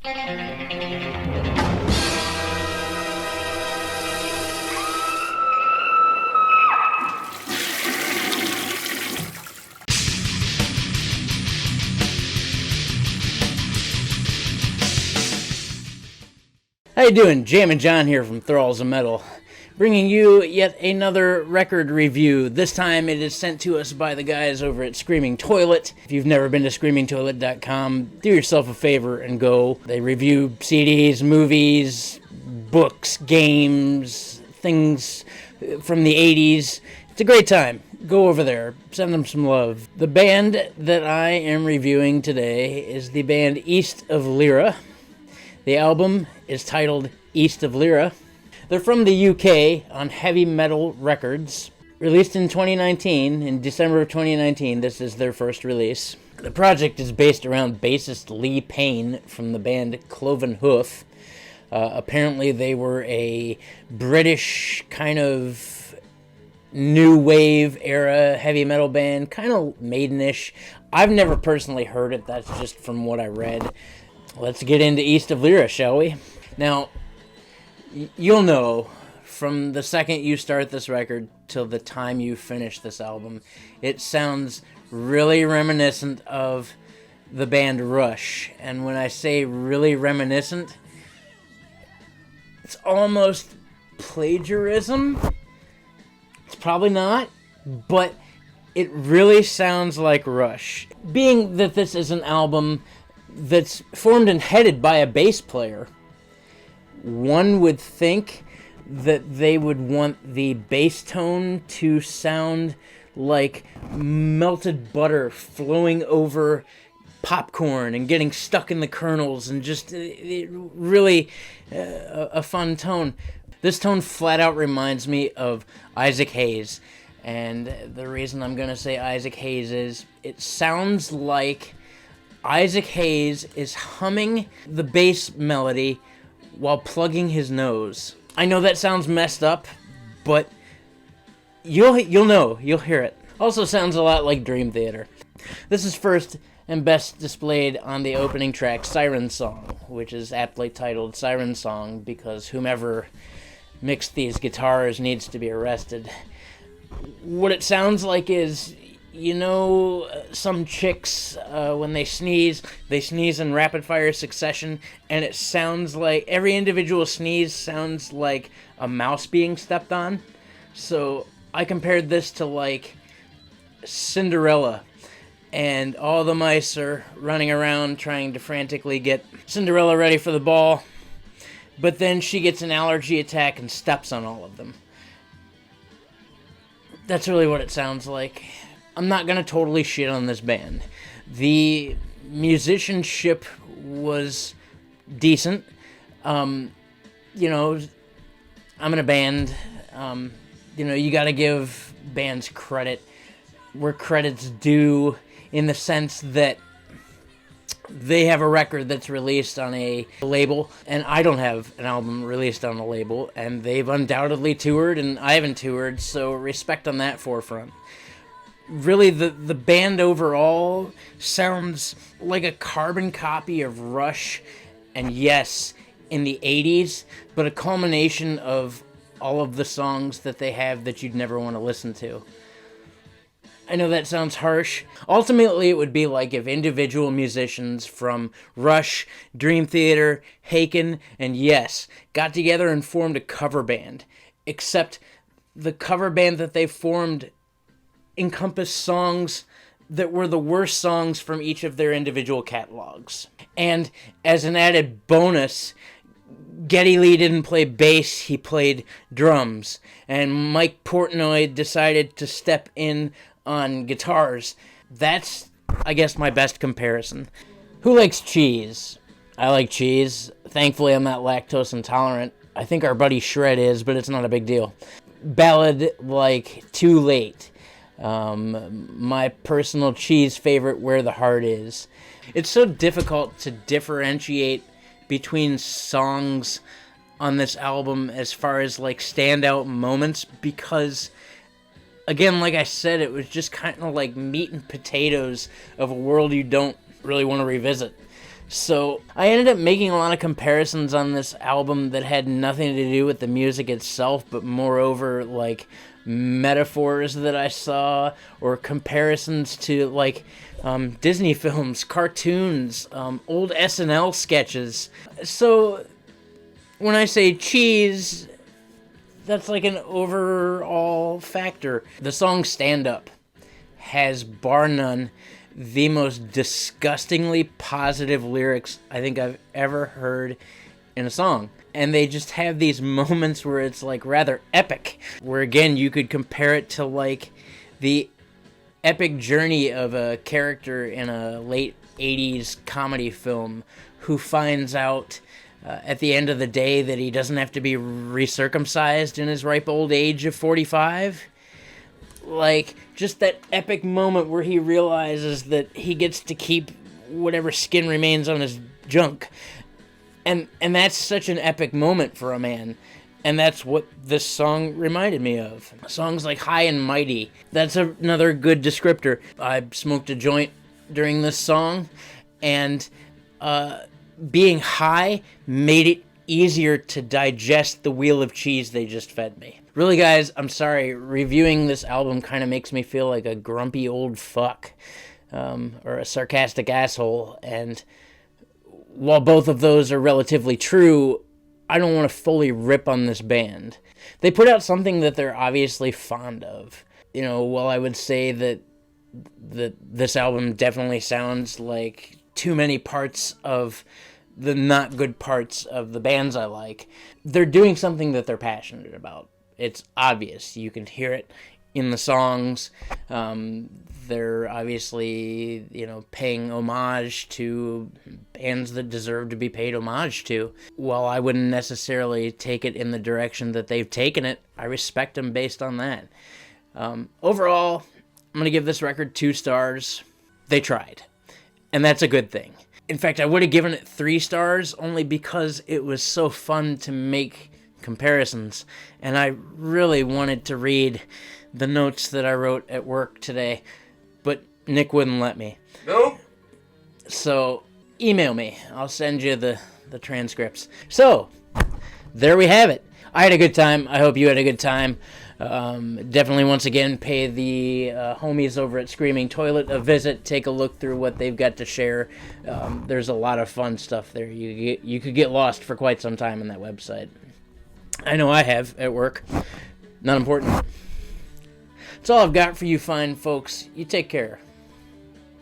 How you doing? Jammin' John here from Thralls of Metal, bringing you yet another record review. This time it is sent to us by the guys over at Screaming Toilet. If you've never been to screamingtoilet.com, do yourself a favor and go. They review CDs, movies, books, games, things from the 80s. It's a great time. Go over there. Send them some love. The band that I am reviewing today is the band East of Lyra. The album is titled East of Lyra. They're from the UK on Heavy Metal Records. Released in 2019, in December of 2019, this is their first release. The project is based around bassist Lee Payne from the band Cloven Hoof. Apparently they were a British kind of new wave era heavy metal band, kind of Maidenish. I've never personally heard it, that's just from what I read. Let's get into East of Lyra, shall we? Now, you'll know from the second you start this record till the time you finish this album, it sounds really reminiscent of the band Rush. And when I say really reminiscent, it's almost plagiarism. It's probably not, but it really sounds like Rush. Being that this is an album that's formed and headed by a bass player, one would think that they would want the bass tone to sound like melted butter flowing over popcorn and getting stuck in the kernels, and just really a fun tone. This tone flat out reminds me of Isaac Hayes, and the reason I'm going to say Isaac Hayes is it sounds like Isaac Hayes is humming the bass melody while plugging his nose. I know that sounds messed up, but you'll hear it. Also sounds a lot like Dream Theater. This is first and best displayed on the opening track, Siren Song, which is aptly titled Siren Song because whomever mixed these guitars needs to be arrested. What it sounds like is, you know, some chicks, when they sneeze in rapid-fire succession, and it sounds like every individual sneeze sounds like a mouse being stepped on. So I compared this to, like, Cinderella, and all the mice are running around trying to frantically get Cinderella ready for the ball, but then she gets an allergy attack and steps on all of them. That's really what it sounds like. I'm not going to totally shit on this band. The musicianship was decent. You know, I'm in a band. You know, you got to give bands credit where credit's due, in the sense that they have a record that's released on a label, and I don't have an album released on a label, and they've undoubtedly toured, and I haven't toured, so respect on that forefront. Really, the band overall sounds like a carbon copy of Rush, and yes, in the 80s, but a culmination of all of the songs that they have that you'd never want to listen to. I know that sounds harsh. Ultimately, it would be like if individual musicians from Rush, Dream Theater, Haken, and Yes got together and formed a cover band, except the cover band that they formed encompassed songs that were the worst songs from each of their individual catalogs. And as an added bonus, Geddy Lee didn't play bass, he played drums. And Mike Portnoy decided to step in on guitars. That's, I guess, my best comparison. Who likes cheese? I like cheese. Thankfully, I'm not lactose intolerant. I think our buddy Shred is, but it's not a big deal. Ballad like Too Late. My personal cheese favorite, Where the Heart Is. It's so difficult to differentiate between songs on this album as far as like standout moments, because again, like I said, it was just kind of like meat and potatoes of a world you don't really want to revisit. So I ended up making a lot of comparisons on this album that had nothing to do with the music itself, but moreover, like, metaphors that I saw, or comparisons to, like, Disney films, cartoons, old SNL sketches. So when I say cheese, that's like an overall factor. The song Stand Up has, bar none, the most disgustingly positive lyrics I think I've ever heard in a song. And they just have these moments where it's like rather epic, where again you could compare it to like the epic journey of a character in a late 80s comedy film who finds out at the end of the day that he doesn't have to be recircumcised in his ripe old age of 45. Like, just that epic moment where he realizes that he gets to keep whatever skin remains on his junk. And that's such an epic moment for a man. And that's what this song reminded me of. Songs like High and Mighty, that's another good descriptor. I smoked a joint during this song, and being high made it easier to digest the wheel of cheese they just fed me. Really, guys, I'm sorry. Reviewing this album kind of makes me feel like a grumpy old fuck, or a sarcastic asshole. And while both of those are relatively true, I don't want to fully rip on this band. They put out something that they're obviously fond of. You know, while I would say that this album definitely sounds like too many parts of the not good parts of the bands I like, they're doing something that they're passionate about. It's obvious. You can hear it in the songs. They're obviously, you know, paying homage to bands that deserve to be paid homage to. While I wouldn't necessarily take it in the direction that they've taken it, I respect them based on that. Overall, I'm going to give this record 2 stars. They tried. And that's a good thing. In fact, I would have given it 3 stars only because it was so fun to make comparisons. And I really wanted to read the notes that I wrote at work today, but Nick wouldn't let me. Nope. So, email me. I'll send you the transcripts. So, there we have it. I had a good time. I hope you had a good time. Definitely, once again, pay the homies over at Screaming Toilet a visit. Take a look through what they've got to share. There's a lot of fun stuff there. You could get lost for quite some time on that website. I know I have at work. Not important. That's all I've got for you fine folks. You take care.